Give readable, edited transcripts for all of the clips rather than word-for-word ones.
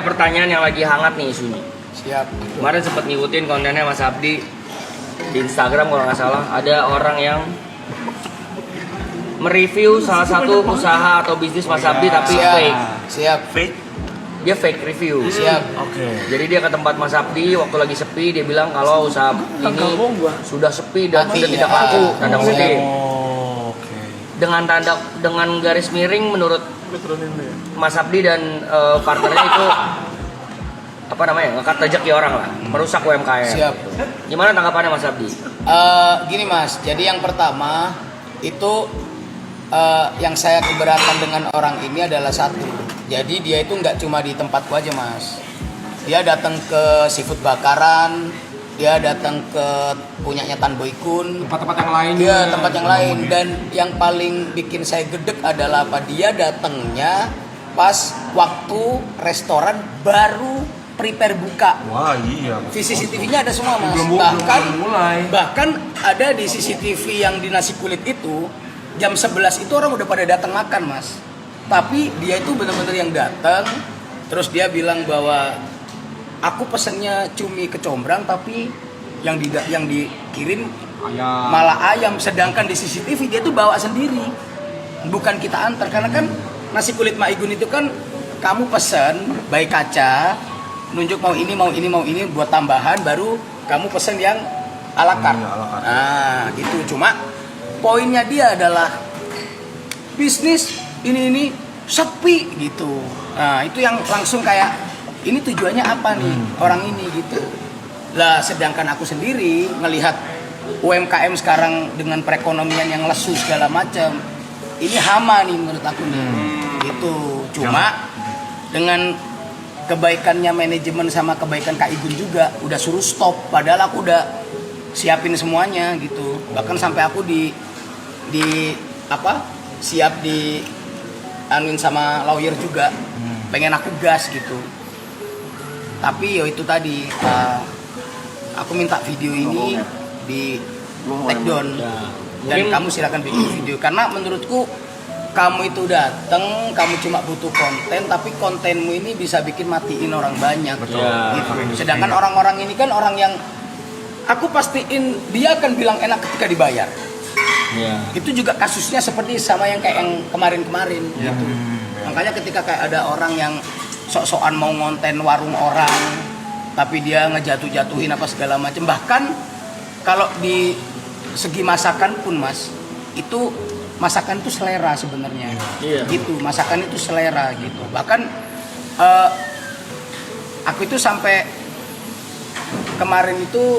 Pertanyaan yang lagi hangat nih isunya. Siap. Kemarin sempat ngikutin kontennya Mas Abdi di Instagram kalau nggak salah. Ada orang yang mereview salah satu usaha atau bisnis Mas Abdi tapi Siap. fake. Siap. Fake? Dia fake review. Siap. Oke. Jadi dia ke tempat Mas Abdi waktu lagi sepi, dia bilang kalau usaha ini sudah sepi dan sudah tidak laku, tanda kutip. Oh, oke. Dengan garis miring menurut Mas Abdi dan partnernya itu apa namanya, ngangkat rezeki orang lah, merusak UMKM. Siap. Gimana tanggapannya Mas Abdi? Gini Mas, jadi yang pertama itu yang saya keberatan dengan orang ini adalah satu. Jadi dia itu nggak cuma di tempatku aja Mas. Dia datang ke seafood bakaran, dia datang ke punyanya Tan Boy Kun, tempat-tempat yang lain. dia tempat yang lain. Dan yang paling bikin saya gedek adalah apa? Dia datangnya pas waktu restoran baru prepare buka. Wah iya. Di CCTV-nya ada semua Mas. Belum mulai. Bahkan ada di CCTV yang di nasi kulit itu jam 11 itu orang udah pada datang makan Mas. Tapi dia itu benar-benar yang datang, terus dia bilang bahwa aku pesennya cumi kecombrang tapi yang dikirim Ayam. malah ayam, sedangkan di CCTV dia tuh bawa sendiri, bukan kita antar. Karena kan nasi kulit Maigun itu kan kamu pesen baik kaca, nunjuk mau ini buat tambahan, baru kamu pesen yang ala carte. Nah gitu. Cuma poinnya dia adalah bisnis ini sepi gitu. Nah itu yang langsung kayak ini tujuannya apa nih orang ini gitu. Lah sedangkan aku sendiri ngelihat UMKM sekarang dengan perekonomian yang lesu segala macam, ini hama nih menurut aku nih. Gitu. Cuma dengan kebaikannya manajemen sama kebaikan Kak Igun juga udah suruh stop, padahal aku udah siapin semuanya gitu. Bahkan sampai aku siap di anuin sama lawyer juga, pengen aku gas gitu. Tapi yo itu tadi, aku minta video ini di take down dan kamu silakan bikin video, karena menurutku kamu itu datang, kamu cuma butuh konten, tapi kontenmu ini bisa bikin matiin orang banyak. Betul. Gitu. Sedangkan orang-orang ini kan orang yang aku pastiin dia akan bilang enak ketika dibayar. Itu juga kasusnya seperti sama yang kayak yang kemarin-kemarin gitu. Makanya ketika kayak ada orang yang sok-sokan mau ngonten warung orang tapi dia ngejatuh-jatuhin apa segala macam, bahkan kalau di segi masakan pun Mas, itu masakan itu selera sebenarnya. Gitu, masakan itu selera gitu. Bahkan aku itu sampai kemarin itu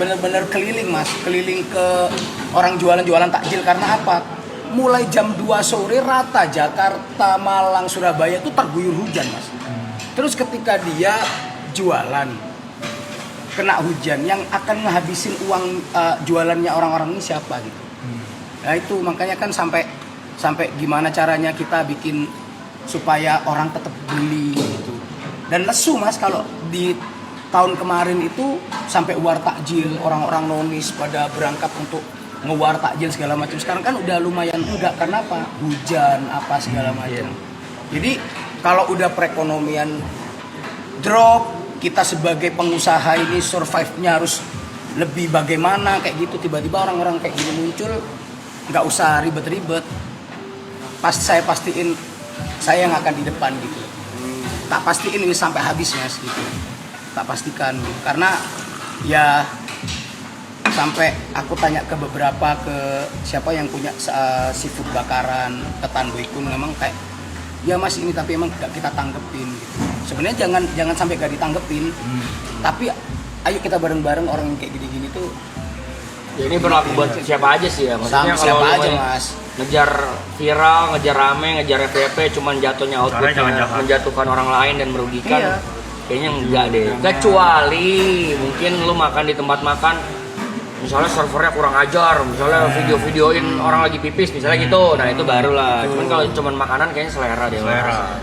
bener-bener keliling Mas, keliling ke orang jualan-jualan takjil. Karena apa? Mulai jam 2 sore rata Jakarta, Malang, Surabaya itu terguyur hujan Mas. Terus ketika dia jualan kena hujan, yang akan ngehabisin uang jualannya orang-orang ini siapa gitu. Nah itu makanya kan sampai gimana caranya kita bikin supaya orang tetap beli gitu. Dan lesu Mas kalau di tahun kemarin itu sampai war takjil, orang-orang nonis pada berangkat untuk ngewar takjil segala macam. Sekarang kan udah lumayan enggak, karena apa? Hujan apa segala macam. Jadi kalau udah perekonomian drop, kita sebagai pengusaha ini survive-nya harus lebih bagaimana kayak gitu. Tiba-tiba orang-orang kayak gini muncul, nggak usah ribet-ribet. Saya pastiin saya yang akan di depan gitu. Tak pastiin ini sampai habis Mas gitu. Tak pastikan gitu. Karena ya sampai aku tanya ke beberapa, ke siapa yang punya seafood bakaran, ke Tan Boy Kun, memang kayak ya Mas ini tapi emang gak kita tanggepin gitu. Sebenarnya jangan sampai gak ditanggepin, tapi ayo kita bareng-bareng orang yang kayak gini-gini tuh. Ya, ini berlaku buat siapa aja sih ya. Maksudnya Siapa kalau aja Mas, ngejar viral, ngejar rame, ngejar FYP, cuman jatuhnya outputnya menjatuhkan orang lain dan merugikan. Iya. Kayaknya enggak deh. Kecuali mungkin lu makan di tempat makan, misalnya servernya kurang ajar, misalnya video-videoin orang lagi pipis misalnya gitu, nah itu baru lah. Cuman kalau cuman makanan kayaknya selera deh. Selera.